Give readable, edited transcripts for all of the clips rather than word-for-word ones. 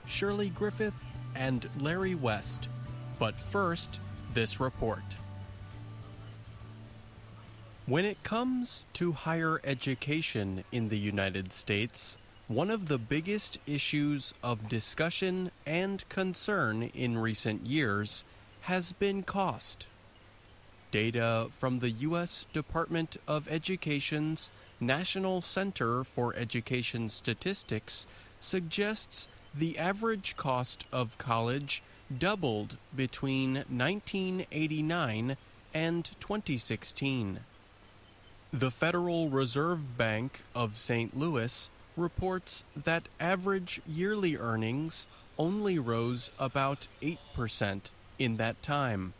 Shirley Griffith, and Larry West. But first, this report. When it comes to higher education in the United States, one of the biggest issues of discussion and concern in recent years has been cost. Data from the U.S. Department of Education's National Center for Education Statistics suggests the average cost of college doubled between 1989 and 2016. The Federal Reserve Bank of St. Louis reports that average yearly earnings only rose about 8% in that time.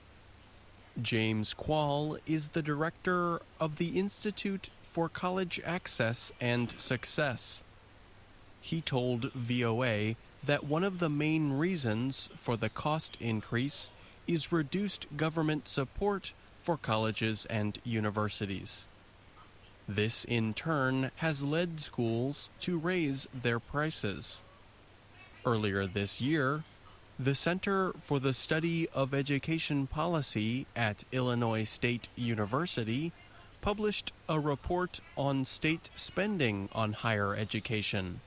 James Quall is the director of the Institute for College Access and Success. He told VOA that one of the main reasons for the cost increase is reduced government support for colleges and universities. This, in turn, has led schools to raise their prices. Earlier this year, the Center for the Study of Education Policy at Illinois State University published a report on state spending on higher education.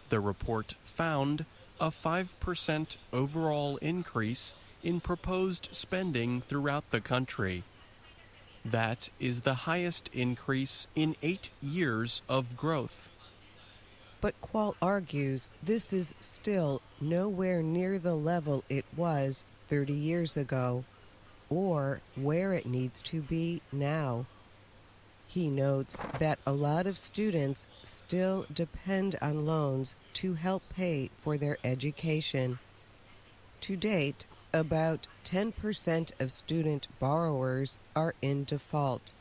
The report found a 5% overall increase in proposed spending throughout the country. That is the highest increase in 8 years of growth. But Quall argues this is still nowhere near the level it was 30 years ago, or where it needs to be now. He notes that a lot of students still depend on loans to help pay for their education. To date, about 10% of student borrowers are in default.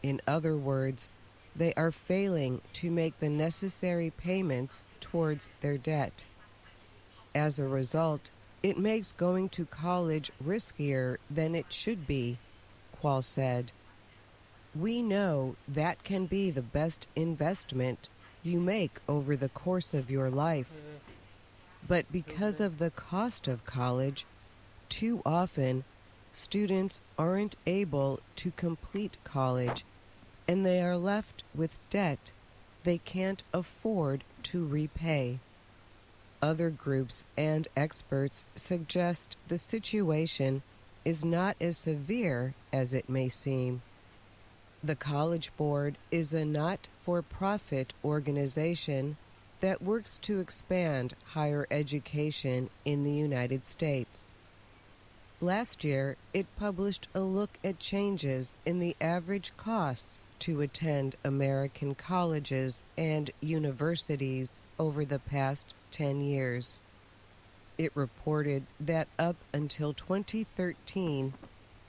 In other words, they are failing to make the necessary payments towards their debt. As a result, it makes going to college riskier than it should be, Quall said. We know that can be the best investment you make over the course of your life. But because of the cost of college, too often, students aren't able to complete college, and they are left with debt they can't afford to repay. Other groups and experts suggest the situation is not as severe as it may seem. The College Board is a not-for-profit organization that works to expand higher education in the United States. Last year, it published a look at changes in the average costs to attend American colleges and universities over the past 10 years. It reported that up until 2013,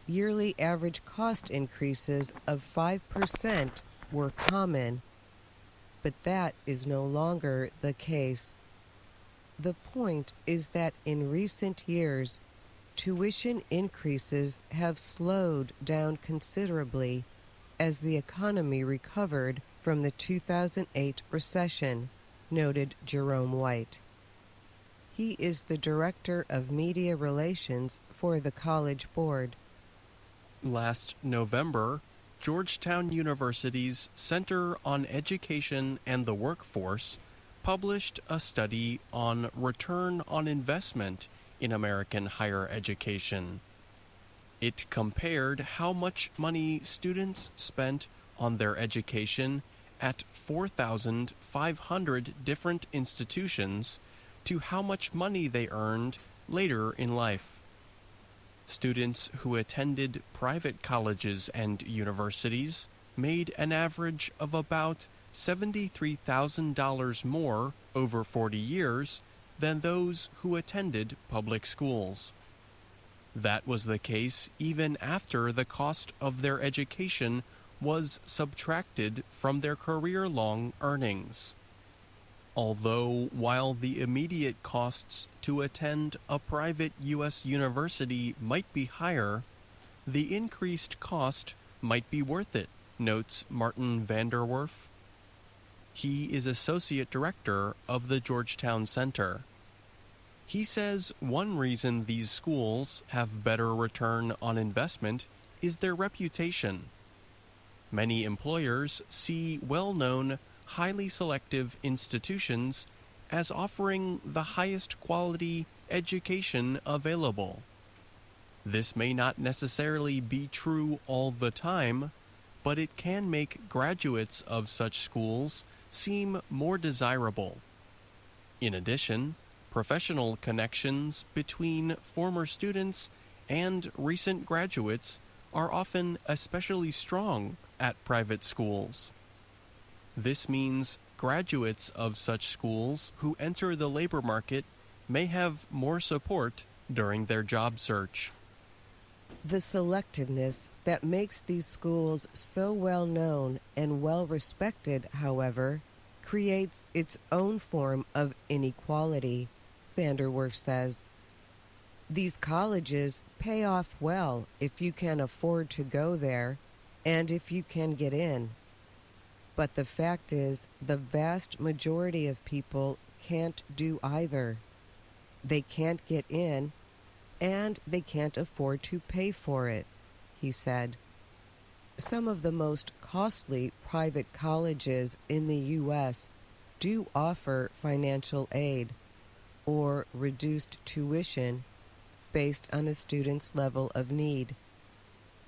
yearly average cost increases of 5% were common, but that is no longer the case. The point is that in recent years, tuition increases have slowed down considerably as the economy recovered from the 2008 recession, noted Jerome White. He is the Director of Media Relations for the College Board. Last November, Georgetown University's Center on Education and the Workforce published a study on return on investment in American higher education. It compared how much money students spent on their education at 4,500 different institutions to how much money they earned later in life. Students who attended private colleges and universities made an average of about $73,000 more over 40 years than those who attended public schools. That was the case even after the cost of their education was subtracted from their career-long earnings. Although, while the immediate costs to attend a private U.S. university might be higher, the increased cost might be worth it, notes Martin Vanderwerf. He is Associate Director of the Georgetown Center. He says one reason these schools have better return on investment is their reputation. Many employers see well-known, highly selective institutions as offering the highest quality education available. This may not necessarily be true all the time, but it can make graduates of such schools seem more desirable. In addition, professional connections between former students and recent graduates are often especially strong at private schools. This means graduates of such schools who enter the labor market may have more support during their job search. The selectiveness that makes these schools so well known and well respected, however, creates its own form of inequality, Vanderwerf says. These colleges pay off well if you can afford to go there and if you can get in. But the fact is, the vast majority of people can't do either. They can't get in, and they can't afford to pay for it, he said. Some of the most costly private colleges in the U.S. do offer financial aid or reduced tuition based on a student's level of need.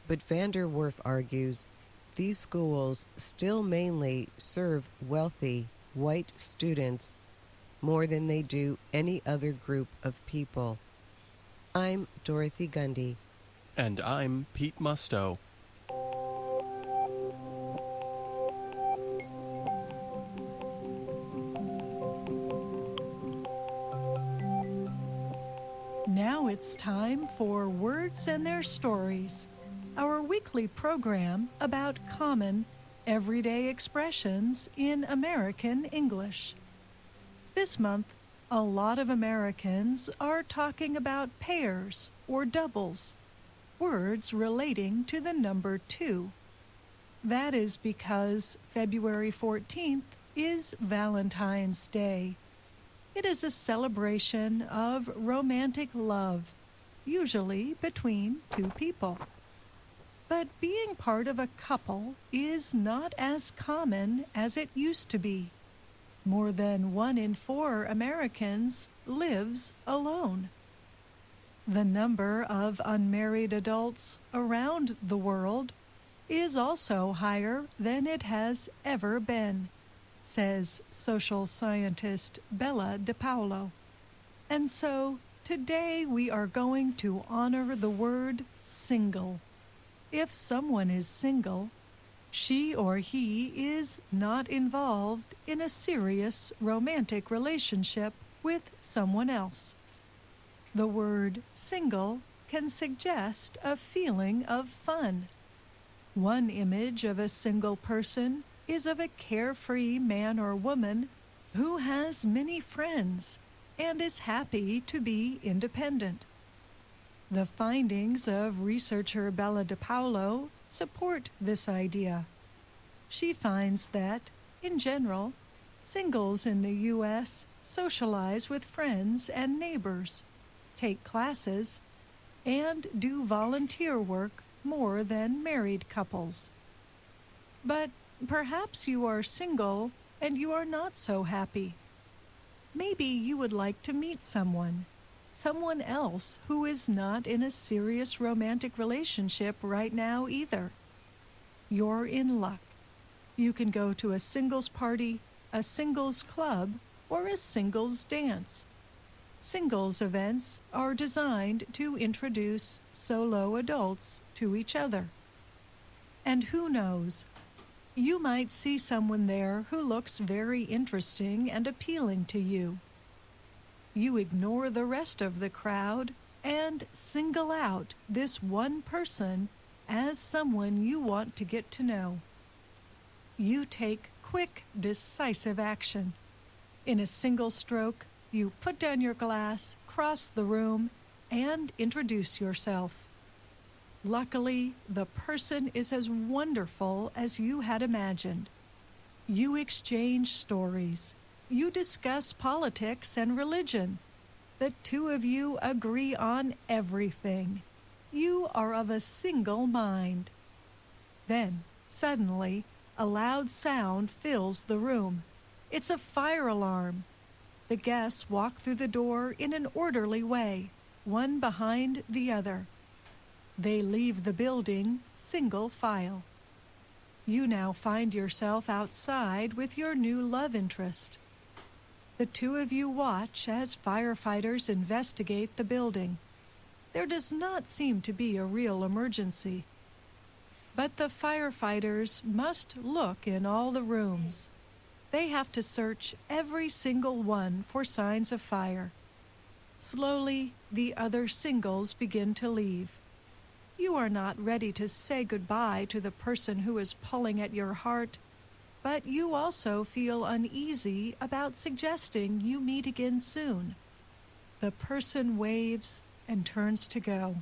But Vanderwerf argues these schools still mainly serve wealthy, white students more than they do any other group of people. I'm Dorothy Gundy. And I'm Pete Musto. Now it's time for Words and Their Stories, our weekly program about common, everyday expressions in American English. This month, a lot of Americans are talking about pairs or doubles, words relating to the number 2. That is because February 14th is Valentine's Day. It is a celebration of romantic love, usually between two people. But being part of a couple is not as common as it used to be. More than 1 in 4 Americans lives alone. The number of unmarried adults around the world is also higher than it has ever been, says social scientist Bella DePaulo. And so today we are going to honor the word single. If someone is single, she or he is not involved in a serious romantic relationship with someone else. The word single can suggest a feeling of fun. One image of a single person is of a carefree man or woman who has many friends and is happy to be independent. The findings of researcher Bella DePaulo support this idea. She finds that, in general, singles in the U.S. socialize with friends and neighbors, take classes, and do volunteer work more than married couples. But perhaps you are single and you are not so happy. Maybe you would like to meet someone else who is not in a serious romantic relationship right now either. You're in luck. You can go to a singles party, a singles club, or a singles dance. Singles events are designed to introduce solo adults to each other. And who knows? You might see someone there who looks very interesting and appealing to you. You ignore the rest of the crowd and single out this one person as someone you want to get to know. You take quick, decisive action. In a single stroke, you put down your glass, cross the room, and introduce yourself. Luckily, the person is as wonderful as you had imagined. You exchange stories. You discuss politics and religion. The two of you agree on everything. You are of a single mind. Then, suddenly, a loud sound fills the room. It's a fire alarm. The guests walk through the door in an orderly way, one behind the other. They leave the building single file. You now find yourself outside with your new love interest. The two of you watch as firefighters investigate the building. There does not seem to be a real emergency. But the firefighters must look in all the rooms. They have to search every single one for signs of fire. Slowly, the other singles begin to leave. You are not ready to say goodbye to the person who is pulling at your heart, but you also feel uneasy about suggesting you meet again soon. The person waves and turns to go.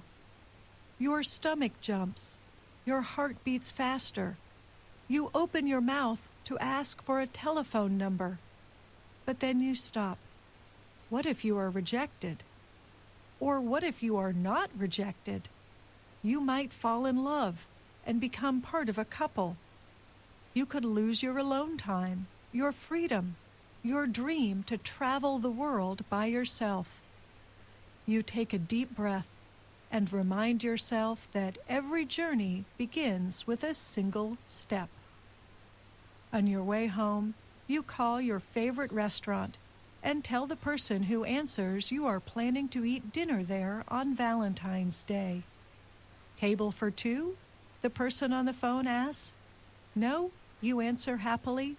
Your stomach jumps. Your heart beats faster. You open your mouth to ask for a telephone number, but then you stop. What if you are rejected? Or what if you are not rejected? You might fall in love and become part of a couple. You could lose your alone time, your freedom, your dream to travel the world by yourself. You take a deep breath and remind yourself that every journey begins with a single step. On your way home, you call your favorite restaurant and tell the person who answers you are planning to eat dinner there on Valentine's Day. Table for two? The person on the phone asks. No, you answer happily.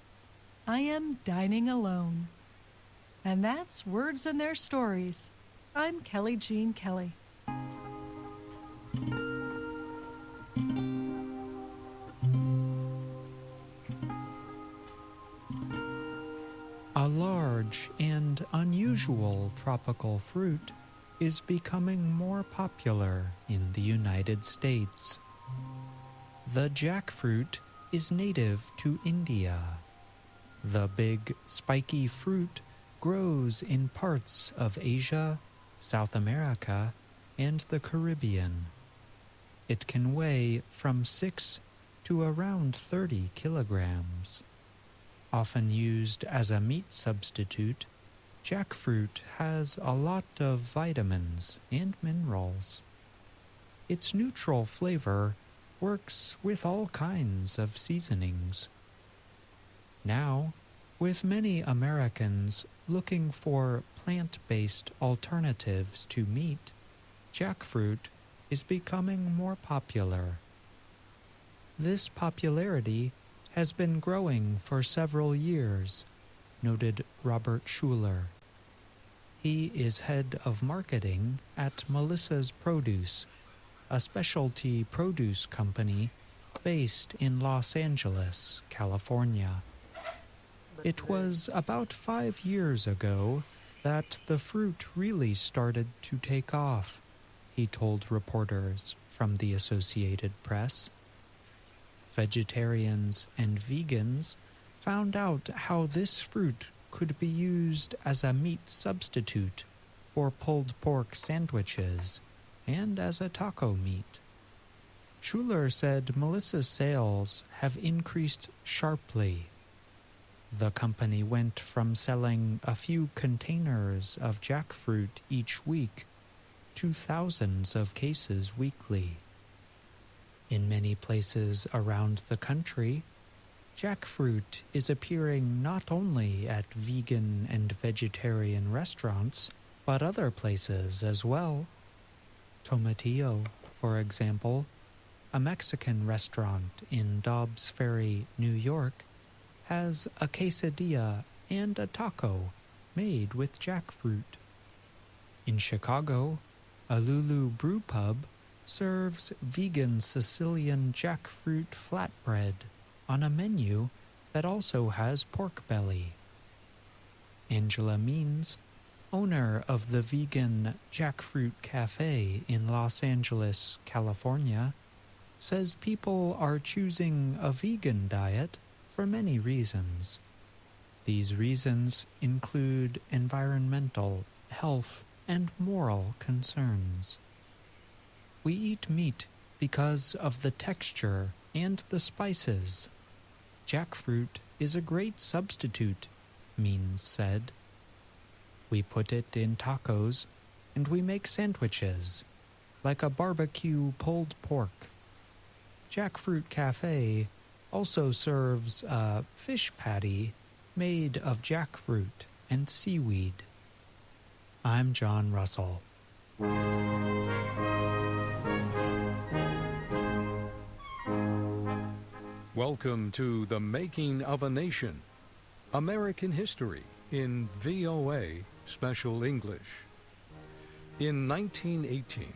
I am dining alone. And that's Words and Their Stories. I'm Kelly Jean Kelly. A large and unusual tropical fruit is becoming more popular in the United States. The jackfruit is native to India. The big, spiky fruit grows in parts of Asia, South America, and the Caribbean. It can weigh from 6 to around 30 kilograms. Often used as a meat substitute, jackfruit has a lot of vitamins and minerals. Its neutral flavor works with all kinds of seasonings. Now, with many Americans looking for plant-based alternatives to meat, jackfruit is becoming more popular. This popularity has been growing for several years, noted Robert Schuler. He is head of marketing at Melissa's Produce, a specialty produce company based in Los Angeles, California. It was about 5 years ago that the fruit really started to take off, he told reporters from the Associated Press. Vegetarians and vegans found out how this fruit could be used as a meat substitute for pulled pork sandwiches and as a taco meat. Schuler said Melissa's sales have increased sharply. The company went from selling a few containers of jackfruit each week to thousands of cases weekly. In many places around the country, jackfruit is appearing not only at vegan and vegetarian restaurants, but other places as well. Tomatillo, for example, a Mexican restaurant in Dobbs Ferry, New York, has a quesadilla and a taco made with jackfruit. In Chicago, a Lulu Brew Pub serves vegan Sicilian jackfruit flatbread on a menu that also has pork belly. Angela Means, owner of the vegan Jackfruit Cafe in Los Angeles, California, says people are choosing a vegan diet for many reasons. These reasons include environmental, health, and moral concerns. We eat meat because of the texture and the spices. Jackfruit is a great substitute, Means said. We put it in tacos, and we make sandwiches, like a barbecue pulled pork. Jackfruit Cafe also serves a fish patty made of jackfruit and seaweed. I'm John Russell. Welcome to The Making of a Nation, American History in VOA Special English. In 1918,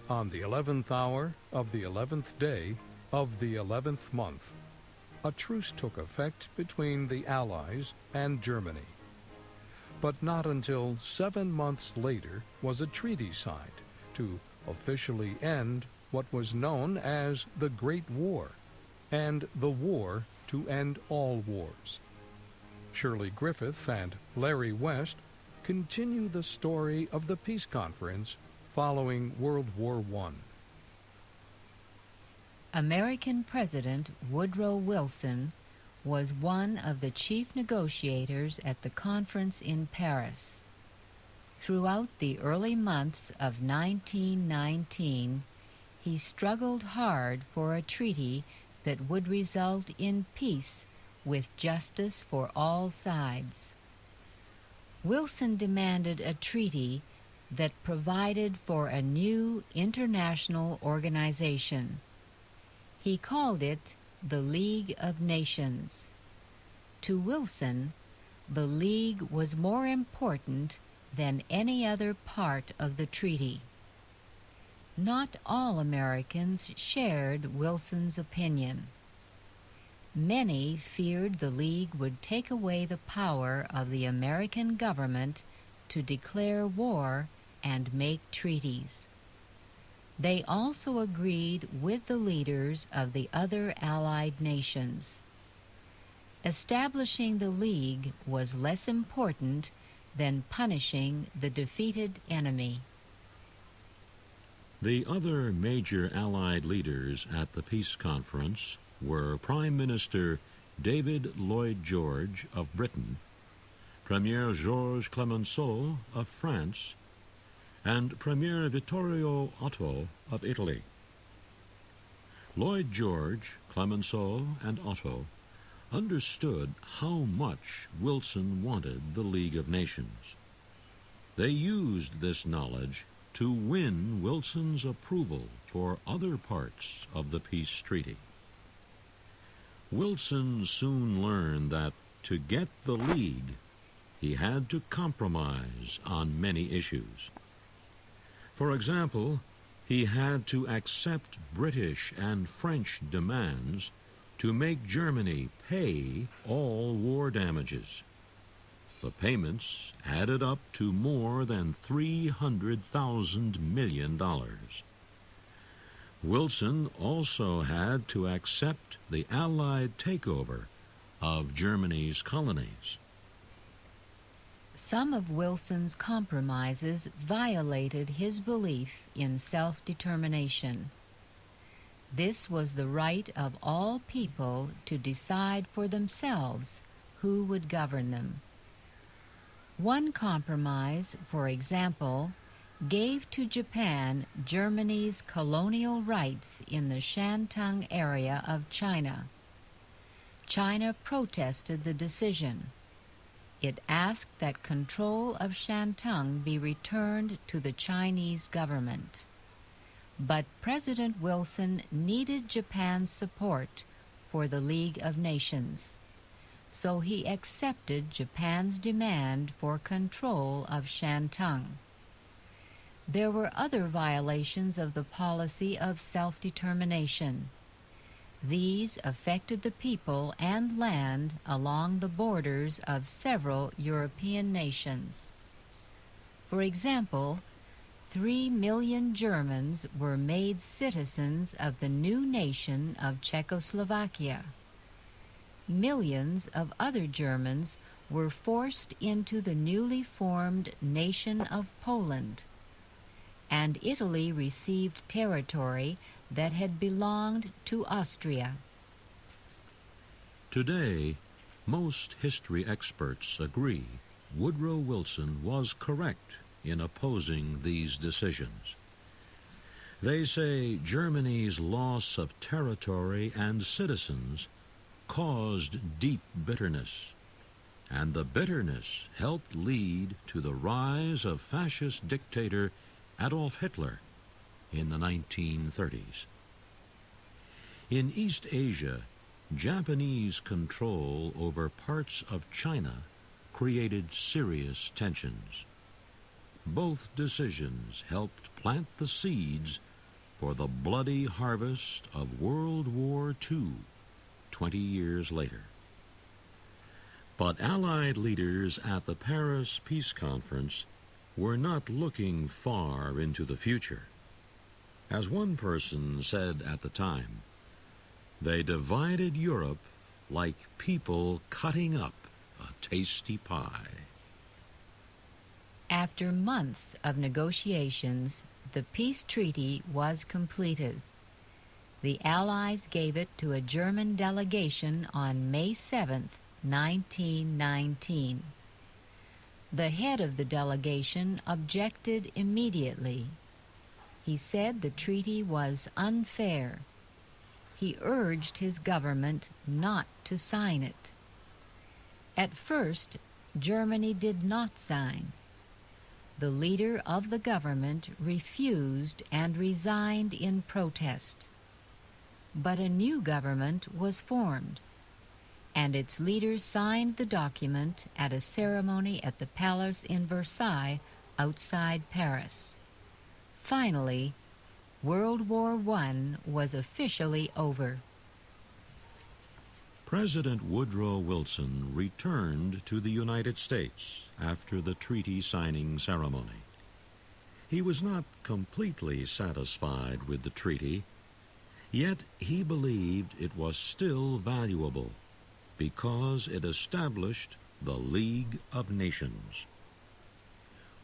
on the 11th hour of the 11th day of the 11th month, a truce took effect between the Allies and Germany. But not until 7 months later was a treaty signed to officially end what was known as the Great War, and the war to end all wars. Shirley Griffith and Larry West continue the story of the peace conference following World War I. American President Woodrow Wilson was one of the chief negotiators at the conference in Paris. Throughout the early months of 1919, he struggled hard for a treaty that would result in peace with justice for all sides. Wilson demanded a treaty that provided for a new international organization. He called it the League of Nations. To Wilson, the League was more important than any other part of the treaty. Not all Americans shared Wilson's opinion. Many feared the League would take away the power of the American government to declare war and make treaties. They also agreed with the leaders of the other Allied nations. Establishing the League was less important than punishing the defeated enemy. The other major Allied leaders at the peace conference were Prime Minister David Lloyd George of Britain, Premier Georges Clemenceau of France, and Premier Vittorio Otto of Italy. Lloyd George, Clemenceau, and Otto understood how much Wilson wanted the League of Nations. They used this knowledge to win Wilson's approval for other parts of the peace treaty. Wilson soon learned that to get the League, he had to compromise on many issues. For example, he had to accept British and French demands to make Germany pay all war damages. The payments added up to more than $300,000 million. Wilson also had to accept the Allied takeover of Germany's colonies. Some of Wilson's compromises violated his belief in self-determination. This was the right of all people to decide for themselves who would govern them. One compromise, for example, gave to Japan Germany's colonial rights in the Shantung area of China. China protested the decision. It asked that control of Shantung be returned to the Chinese government. But President Wilson needed Japan's support for the League of Nations, so he accepted Japan's demand for control of Shantung. There were other violations of the policy of self-determination. These affected the people and land along the borders of several European nations. For example, 3 million Germans were made citizens of the new nation of Czechoslovakia. Millions of other Germans were forced into the newly formed nation of Poland, and Italy received territory that had belonged to Austria. Today, most history experts agree Woodrow Wilson was correct in opposing these decisions. They say Germany's loss of territory and citizens caused deep bitterness, and the bitterness helped lead to the rise of fascist dictator Adolf Hitler in the 1930s. In East Asia, Japanese control over parts of China created serious tensions. Both decisions helped plant the seeds for the bloody harvest of World War II 20 years later. But Allied leaders at the Paris Peace Conference were not looking far into the future. As one person said at the time, they divided Europe like people cutting up a tasty pie. After months of negotiations, the peace treaty was completed. The Allies gave it to a German delegation on May 7, 1919. The head of the delegation objected immediately. He said the treaty was unfair. He urged his government not to sign it. At first, Germany did not sign. The leader of the government refused and resigned in protest. But a new government was formed, and its leader signed the document at a ceremony at the palace in Versailles outside Paris. Finally, World War I was officially over. President Woodrow Wilson returned to the United States after the treaty signing ceremony. He was not completely satisfied with the treaty, yet he believed it was still valuable because it established the League of Nations.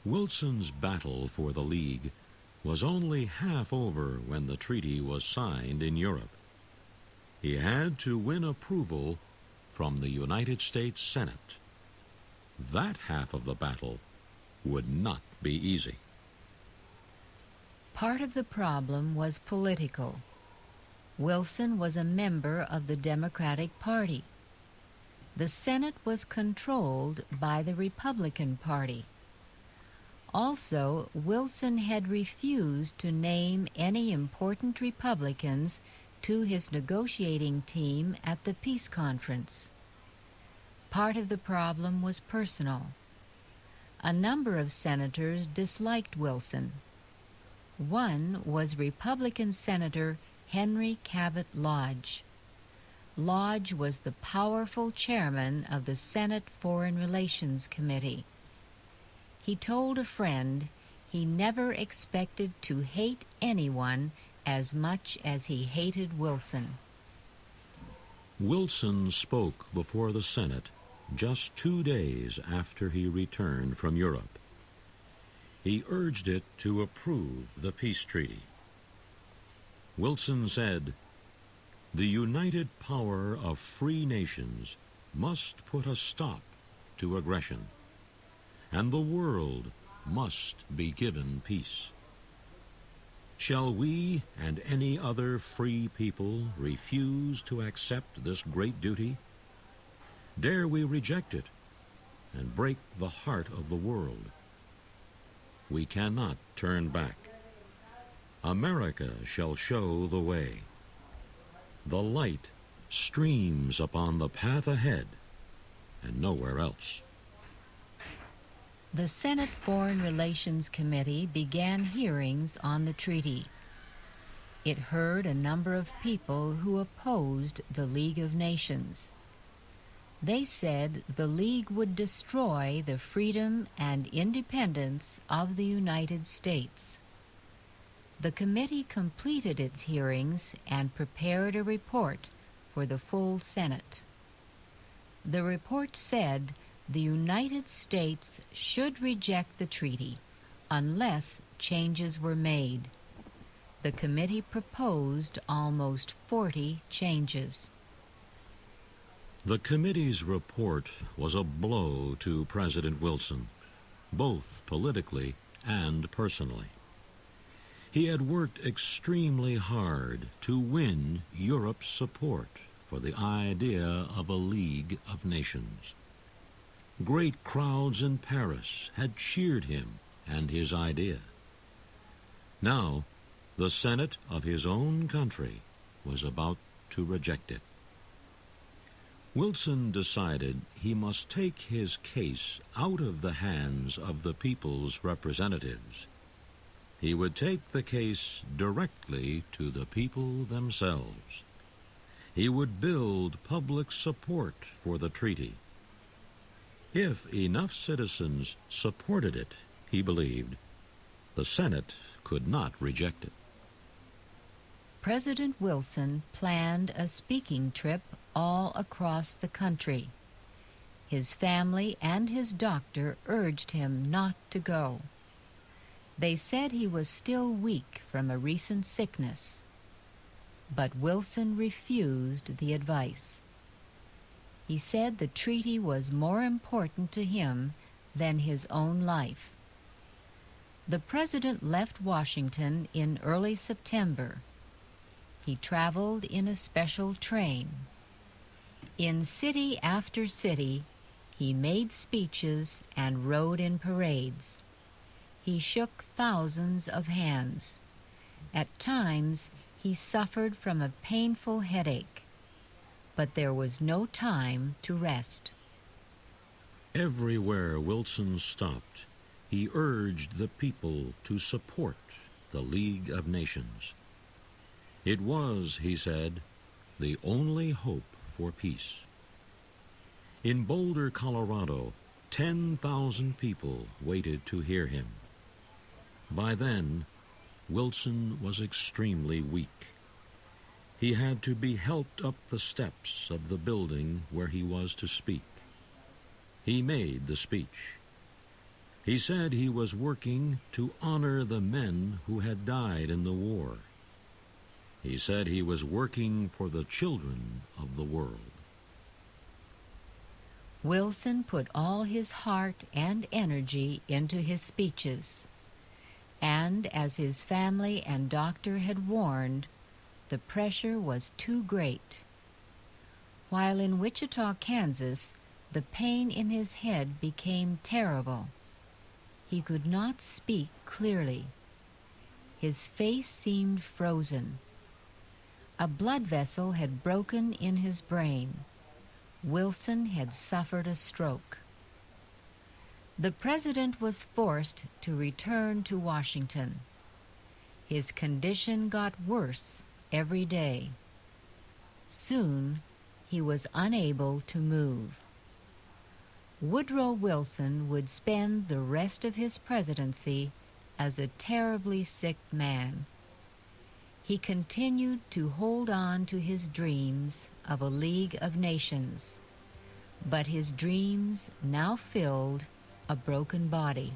Wilson's battle for the League was only half over when the treaty was signed in Europe. He had to win approval from the United States Senate. That half of the battle would not be easy. Part of the problem was political. Wilson was a member of the Democratic Party. The Senate was controlled by the Republican Party. Also, Wilson had refused to name any important Republicans to his negotiating team at the peace conference. Part of the problem was personal. A number of senators disliked Wilson. One was Republican Senator Henry Cabot Lodge. Lodge was the powerful chairman of the Senate Foreign Relations Committee. He told a friend he never expected to hate anyone as much as he hated Wilson. Wilson spoke before the Senate just 2 days after he returned from Europe. He urged it to approve the peace treaty. Wilson said, "The united power of free nations must put a stop to aggression, and the world must be given peace. Shall we and any other free people refuse to accept this great duty? Dare we reject it and break the heart of the world? We cannot turn back. America shall show the way. The light streams upon the path ahead and nowhere else." The Senate Foreign Relations Committee began hearings on the treaty. It heard a number of people who opposed the League of Nations. They said the League would destroy the freedom and independence of the United States. The committee completed its hearings and prepared a report for the full Senate. The report said the United States should reject the treaty unless changes were made. The committee proposed almost 40 changes. The committee's report was a blow to President Wilson, both politically and personally. He had worked extremely hard to win Europe's support for the idea of a League of Nations. Great crowds in Paris had cheered him and his idea. Now, the Senate of his own country was about to reject it. Wilson decided he must take his case out of the hands of the people's representatives. He would take the case directly to the people themselves. He would build public support for the treaty. If enough citizens supported it, he believed, the Senate could not reject it. President Wilson planned a speaking trip all across the country. His family and his doctor urged him not to go. They said he was still weak from a recent sickness. But Wilson refused the advice. He said the treaty was more important to him than his own life. The president left Washington in early September. He traveled in a special train. In city after city, he made speeches and rode in parades. He shook thousands of hands. At times, he suffered from a painful headache, but there was no time to rest. Everywhere Wilson stopped, he urged the people to support the League of Nations. It was, he said, the only hope for peace. In Boulder, Colorado, 10,000 people waited to hear him. By then, Wilson was extremely weak. He had to be helped up the steps of the building where he was to speak. He made the speech. He said he was working to honor the men who had died in the war. He said he was working for the children of the world. Wilson put all his heart and energy into his speeches. And as his family and doctor had warned, the pressure was too great. While in Wichita, Kansas, the pain in his head became terrible. He could not speak clearly. His face seemed frozen. A blood vessel had broken in his brain. Wilson had suffered a stroke. The president was forced to return to Washington. His condition got worse every day. Soon, he was unable to move. Woodrow Wilson would spend the rest of his presidency as a terribly sick man. He continued to hold on to his dreams of a League of Nations, but his dreams now filled a broken body.